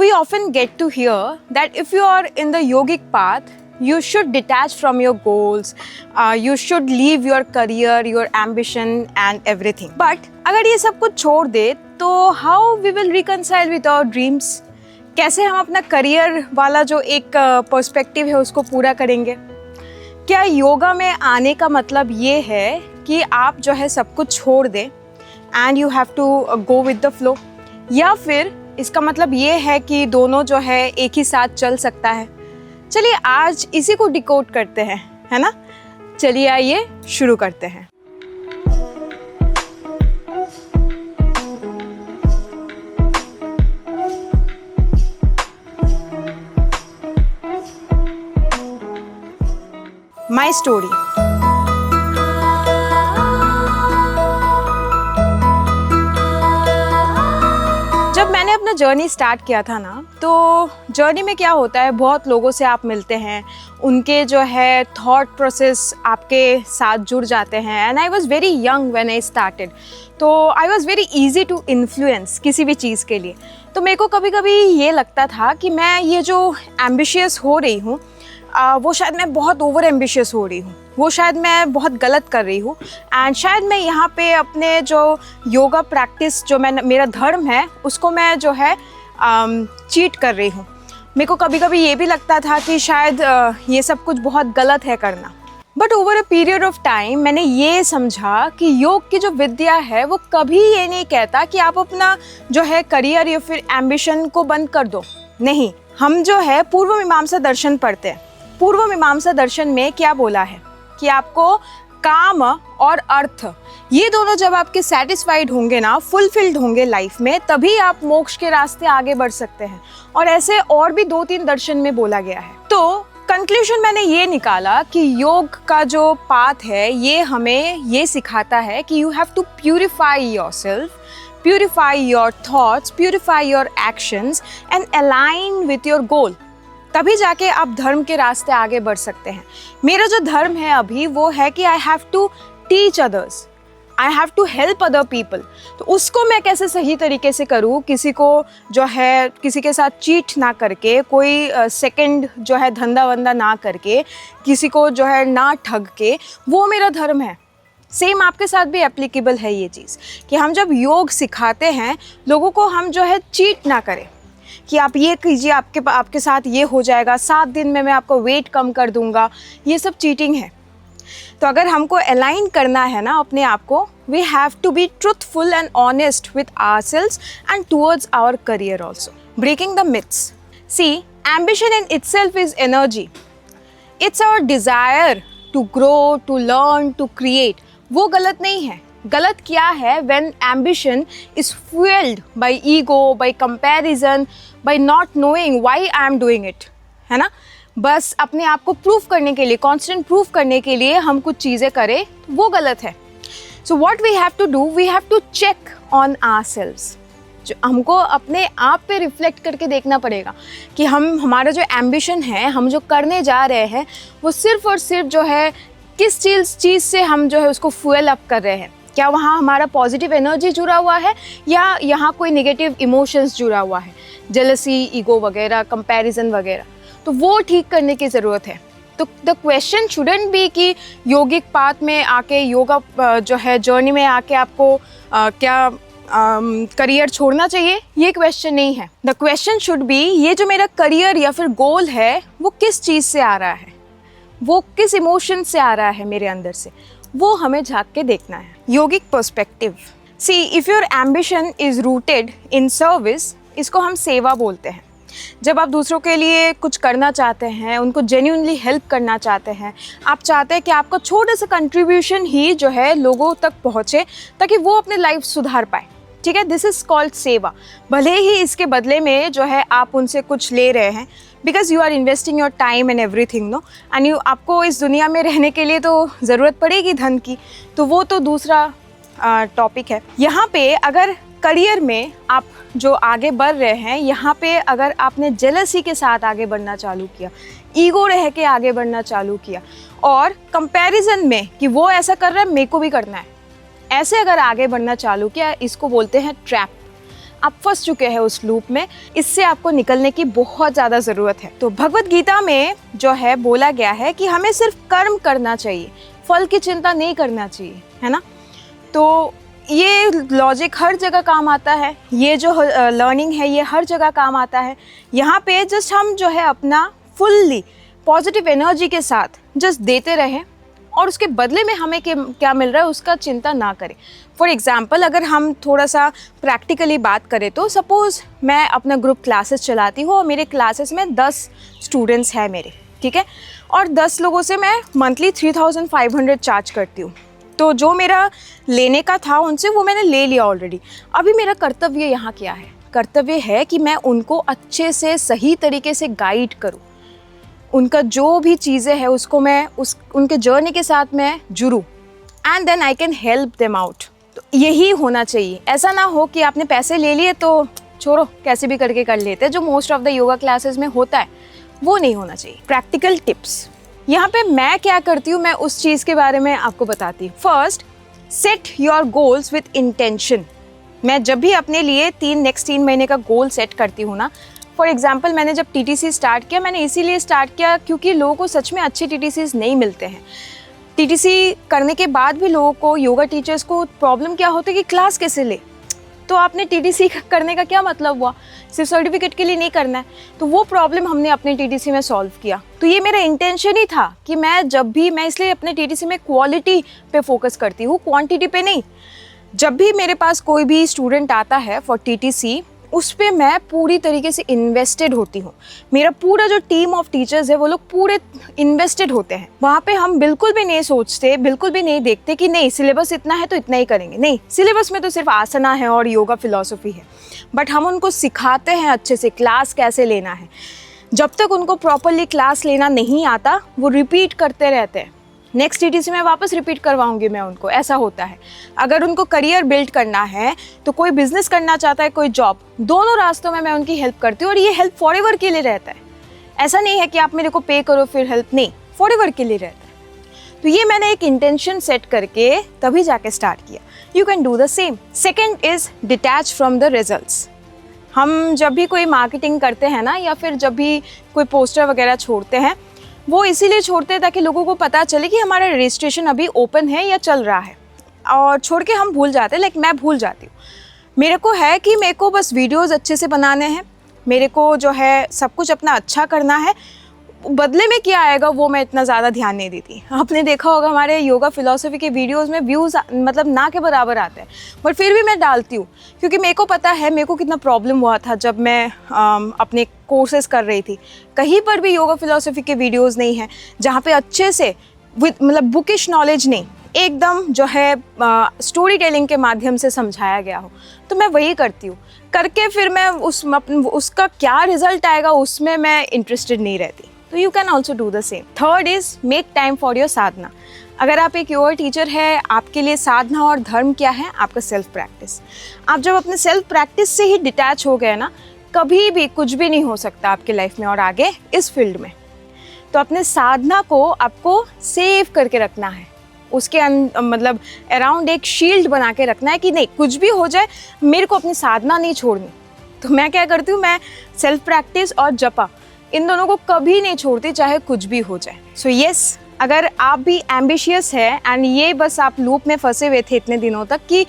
We often get to hear that if you are in the yogic path, you should detach from your goals, you should leave your career, your ambition and everything. But अगर ये सब कुछ छोड़ दे तो how we will reconcile with our dreams? कैसे हम अपना career वाला जो एक पर्सपेक्टिव है उसको पूरा करेंगे? क्या योगा में आने का मतलब ये है कि आप जो है सब कुछ छोड़ दें and you have to go with the flow, या फिर इसका मतलब ये है कि दोनों जो है एक ही साथ चल सकता है? चलिए आज इसी को डिकोड करते हैं, है ना? चलिए आइए शुरू करते हैं। My story. जब मैंने अपना जर्नी स्टार्ट किया था ना, तो जर्नी में क्या होता है, बहुत लोगों से आप मिलते हैं, उनके जो है थॉट प्रोसेस आपके साथ जुड़ जाते हैं। And I was very young when I started, तो I was very easy to influence किसी भी चीज़ के लिए। तो मेरे को कभी कभी ये लगता था कि मैं ये जो एम्बिशियस हो रही हूँ वो शायद मैं बहुत ओवर एम्बिशियस हो रही हूँ, वो शायद मैं बहुत गलत कर रही हूँ, एंड शायद मैं यहाँ पे अपने जो योगा प्रैक्टिस जो मेरा धर्म है उसको मैं जो है चीट कर रही हूँ। मेरे को कभी कभी ये भी लगता था कि शायद ये सब कुछ बहुत गलत है करना। But over a period of time मैंने ये समझा कि योग की जो विद्या है वो कभी ये नहीं कहता कि आप अपना जो है करियर या फिर एम्बिशन को बंद कर दो। नहीं, हम जो है पूर्व मीमांसा दर्शन पढ़ते हैं। पूर्व मीमांसा दर्शन में क्या बोला है कि आपको काम और अर्थ ये दोनों जब आपके सेटिस्फाइड होंगे ना, फुलफिल्ड होंगे लाइफ में, तभी आप मोक्ष के रास्ते आगे बढ़ सकते हैं। और ऐसे और भी 2-3 दर्शन में बोला गया है। तो कंक्लूजन मैंने ये निकाला कि योग का जो पाथ है ये हमें ये सिखाता है कि you have to purify yourself, purify your thoughts, purify your actions and align with your goal. तभी जाके आप धर्म के रास्ते आगे बढ़ सकते हैं। मेरा जो धर्म है अभी वो है कि I have to teach others, I have to help other people. तो उसको मैं कैसे सही तरीके से करूँ, किसी को जो है किसी के साथ चीट ना करके, कोई सेकंड जो है धंधा वंदा ना करके, किसी को जो है ना ठग के, वो मेरा धर्म है। सेम आपके साथ भी एप्लीकेबल है ये चीज़ कि हम जब योग सिखाते हैं लोगों को, हम जो है चीट ना करें कि आप ये कीजिए, आपके साथ ये हो जाएगा, 7 दिन में मैं आपको वेट कम कर दूंगा। ये सब चीटिंग है। तो अगर हमको अलाइन करना है ना अपने आप को, we have to be truthful and honest with ourselves and towards our career also. Breaking the myths. See, ambition in itself is energy. It's our desire to grow, to learn, to create. वो गलत नहीं है। गलत क्या है? when ambition is fueled by ego, by comparison, by not knowing why I am doing it, है ना? बस अपने आप को प्रूफ करने के लिए, कांस्टेंट प्रूफ करने के लिए हम कुछ चीज़ें करें, वो गलत है। So what we have to do, we have to check on ourselves. जो हमको अपने आप पे रिफ्लेक्ट करके देखना पड़ेगा कि हमारा जो एम्बिशन है, हम जो करने जा रहे हैं, वो सिर्फ और सिर्फ जो है किस चीज़ से हम जो है उसको फ्यूल अप कर रहे हैं। क्या वहाँ हमारा पॉजिटिव एनर्जी जुड़ा हुआ है या यहाँ कोई नेगेटिव इमोशंस जुड़ा हुआ है, जेलसी, ईगो वगैरह, कंपैरिजन वगैरह? तो वो ठीक करने की ज़रूरत है। तो द क्वेश्चन शुडंट बी कि योगिक पाथ में आके, योगा जो है जर्नी में आके आपको क्या करियर छोड़ना चाहिए, ये क्वेश्चन नहीं है। द क्वेश्चन शुड बी, ये जो मेरा करियर या फिर गोल है वो किस चीज़ से आ रहा है, वो किस इमोशन से आ रहा है मेरे अंदर से, वो हमें झांक के देखना है। योगिक perspective. See, if your ambition is rooted in service, इसको हम सेवा बोलते हैं। जब आप दूसरों के लिए कुछ करना चाहते हैं, उनको जेन्युइनली हेल्प करना चाहते हैं, आप चाहते हैं कि आपका छोटा सा कंट्रीब्यूशन ही जो है लोगों तक पहुँचे ताकि वो अपनी लाइफ सुधार पाए, ठीक है? दिस इज़ कॉल्ड सेवा। भले ही इसके बदले में जो है आप उनसे कुछ ले रहे हैं, because you are investing your time and everything, no, and आपको इस दुनिया में रहने के लिए तो ज़रूरत पड़ेगी धन की, तो वो तो दूसरा टॉपिक है। यहाँ पे अगर करियर में आप जो आगे बढ़ रहे हैं, यहाँ पे अगर आपने जेलसी के साथ आगे बढ़ना चालू किया, ईगो रह के आगे बढ़ना चालू किया, और कंपैरिजन में कि वो ऐसा कर रहा है मेरे को भी करना है, ऐसे अगर आगे बढ़ना चालू किया, इसको बोलते हैं ट्रैप। आप फंस चुके हैं उस लूप में, इससे आपको निकलने की बहुत ज़्यादा ज़रूरत है। तो भगवत गीता में जो है बोला गया है कि हमें सिर्फ कर्म करना चाहिए, फल की चिंता नहीं करना चाहिए, है ना। तो ये लॉजिक हर जगह काम आता है, ये जो लर्निंग है ये हर जगह काम आता है। यहाँ पे जस्ट हम जो है अपना फुल्ली पॉजिटिव एनर्जी के साथ जस्ट देते रहें और उसके बदले में हमें क्या मिल रहा है उसका चिंता ना करें। फॉर एग्ज़ाम्पल अगर हम थोड़ा सा प्रैक्टिकली बात करें तो सपोज़ मैं अपना ग्रुप क्लासेस चलाती हूँ और मेरे क्लासेस में 10 स्टूडेंट्स हैं मेरे, ठीक है, और 10 लोगों से मैं मंथली 3500 चार्ज करती हूँ। तो जो मेरा लेने का था उनसे वो मैंने ले लिया ऑलरेडी। अभी मेरा कर्तव्य यहाँ क्या है? कर्तव्य है कि मैं उनको अच्छे से सही तरीके से गाइड करूँ, उनका जो भी चीज़ें हैं उसको मैं उनके जर्नी के साथ मैं जुड़ूँ and then I can help them out. तो यही होना चाहिए। ऐसा ना हो कि आपने पैसे ले लिए तो छोड़ो कैसे भी करके कर लेते हैं, जो most of the yoga classes में होता है, वो नहीं होना चाहिए। प्रैक्टिकल टिप्स यहाँ पे मैं क्या करती हूँ, मैं उस चीज़ के बारे में आपको बताती हूँ। First, set your goals with intention. मैं जब भी अपने लिए नेक्स्ट 3 महीने का गोल सेट करती हूँ ना, फॉर एग्जाम्पल मैंने जब TTC स्टार्ट किया, मैंने इसीलिए स्टार्ट किया क्योंकि लोगों को सच में अच्छे TTCs नहीं मिलते हैं। TTC करने के बाद भी लोगों को, योगा टीचर्स को प्रॉब्लम क्या होती है कि क्लास कैसे ले। तो आपने TTC करने का क्या मतलब हुआ? सिर्फ सर्टिफिकेट के लिए नहीं करना है। तो वो प्रॉब्लम हमने अपने TTC में सॉल्व किया। तो ये मेरा इंटेंशन ही था कि मैं इसलिए अपने TTC में क्वालिटी पे फोकस करती हूँ, क्वांटिटी पे नहीं। जब भी मेरे पास कोई भी स्टूडेंट आता है फॉर TTC, उस पर मैं पूरी तरीके से इन्वेस्टेड होती हूँ। मेरा पूरा जो टीम ऑफ टीचर्स है वो लोग पूरे इन्वेस्टेड होते हैं। वहाँ पे हम बिल्कुल भी नहीं सोचते, बिल्कुल भी नहीं देखते कि नहीं सिलेबस इतना है तो इतना ही करेंगे। नहीं, सिलेबस में तो सिर्फ आसना है और योगा फिलॉसफी है, बट हम उनको सिखाते हैं अच्छे से क्लास कैसे लेना है। जब तक उनको प्रॉपरली क्लास लेना नहीं आता वो रिपीट करते रहते हैं। नेक्स्ट TTC में वापस रिपीट करवाऊंगी मैं उनको, ऐसा होता है। अगर उनको करियर बिल्ड करना है तो कोई बिजनेस करना चाहता है, कोई जॉब, दोनों रास्तों में मैं उनकी हेल्प करती हूँ और ये हेल्प फॉरएवर के लिए रहता है। ऐसा नहीं है कि आप मेरे को पे करो फिर हेल्प, नहीं, फॉरएवर के लिए रहता है। तो ये मैंने एक इंटेंशन सेट करके तभी जाके स्टार्ट किया। You can do the same. Second is detach from the results. हम जब भी कोई मार्केटिंग करते हैं ना, या फिर जब भी कोई पोस्टर वगैरह छोड़ते हैं, वो इसीलिए छोड़ते हैं ताकि लोगों को पता चले कि हमारा रजिस्ट्रेशन अभी ओपन है या चल रहा है, और छोड़ के हम भूल जाते हैं। लाइक मैं भूल जाती हूँ। मेरे को है कि मेरे को बस वीडियोस अच्छे से बनाने हैं, मेरे को जो है सब कुछ अपना अच्छा करना है, बदले में क्या आएगा वो मैं इतना ज़्यादा ध्यान नहीं देती। आपने देखा होगा हमारे योगा फिलॉसफी के वीडियोस में व्यूज़ मतलब ना के बराबर आते हैं, बट फिर भी मैं डालती हूँ क्योंकि मेरे को पता है मेरे को कितना प्रॉब्लम हुआ था जब मैं अपने कोर्सेज कर रही थी। कहीं पर भी योगा फिलॉसफी के वीडियोस नहीं हैं जहाँ पे अच्छे से मतलब बुकिश नॉलेज नहीं, एकदम जो है स्टोरी टेलिंग के माध्यम से समझाया गया हो। तो मैं वही करती हूँ, करके फिर मैं उसका क्या रिजल्ट आएगा उसमें मैं इंटरेस्टेड नहीं रहती। तो you can also do the same. Third is make time for your sadhana. अगर आप एक योगा टीचर है, आपके लिए साधना और धर्म क्या है? आपका सेल्फ प्रैक्टिस। आप जब अपने सेल्फ प्रैक्टिस से ही डिटैच हो गए ना, कभी भी कुछ भी नहीं हो सकता आपके लाइफ में और आगे इस फील्ड में। तो अपने साधना को आपको सेव करके रखना है, उसके मतलब अराउंड एक शील्ड बना के रखना है कि नहीं कुछ भी हो जाए मेरे को अपनी साधना नहीं छोड़नी। तो मैं क्या करती हूँ, मैं सेल्फ प्रैक्टिस और जपा इन दोनों को कभी नहीं छोड़ती, चाहे कुछ भी हो जाए। सो यस, अगर आप भी एम्बिशियस है एंड ये बस आप लूप में फंसे हुए थे इतने दिनों तक कि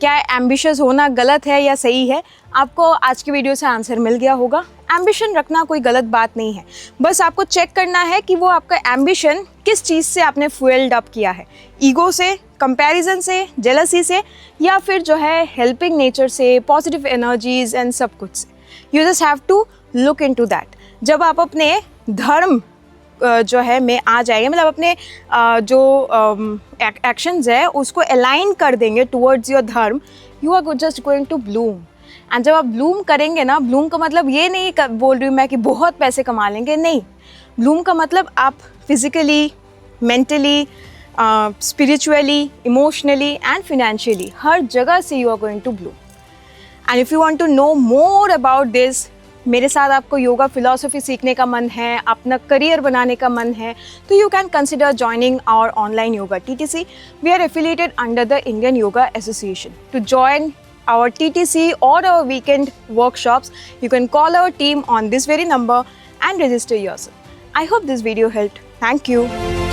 क्या एम्बिशियस होना गलत है या सही है, आपको आज की वीडियो से आंसर मिल गया होगा। एम्बिशन रखना कोई गलत बात नहीं है, बस आपको चेक करना है कि वो आपका एम्बिशन किस चीज़ से आपने फ्यूल्ड अप किया है, ईगो से, कंपैरिजन से, जेलसी से, या फिर जो है हेल्पिंग नेचर से, पॉजिटिव एनर्जीज एंड सब कुछ से। You just have to look into that. जब आप अपने धर्म जो है में आ जाएंगे, मतलब अपने जो एक्शंस है उसको अलाइन कर देंगे towards your dharma, you are just going to bloom. And जब आप ब्लूम करेंगे ना, ब्लूम का मतलब ये नहीं बोल रही हूँ मैं कि बहुत पैसे कमा लेंगे, नहीं। ब्लूम का मतलब आप physically, mentally, spiritually, emotionally and financially हर जगह से you are going to bloom. And if you want to know more about this, मेरे साथ आपको योगा फिलॉसफी सीखने का मन है, अपना करियर बनाने का मन है, तो you can consider joining our online yoga TTC. We are affiliated under the Indian Yoga Association. To join our TTC or our weekend workshops, you can call our team on this very number and register yourself. I hope this video helped. Thank you.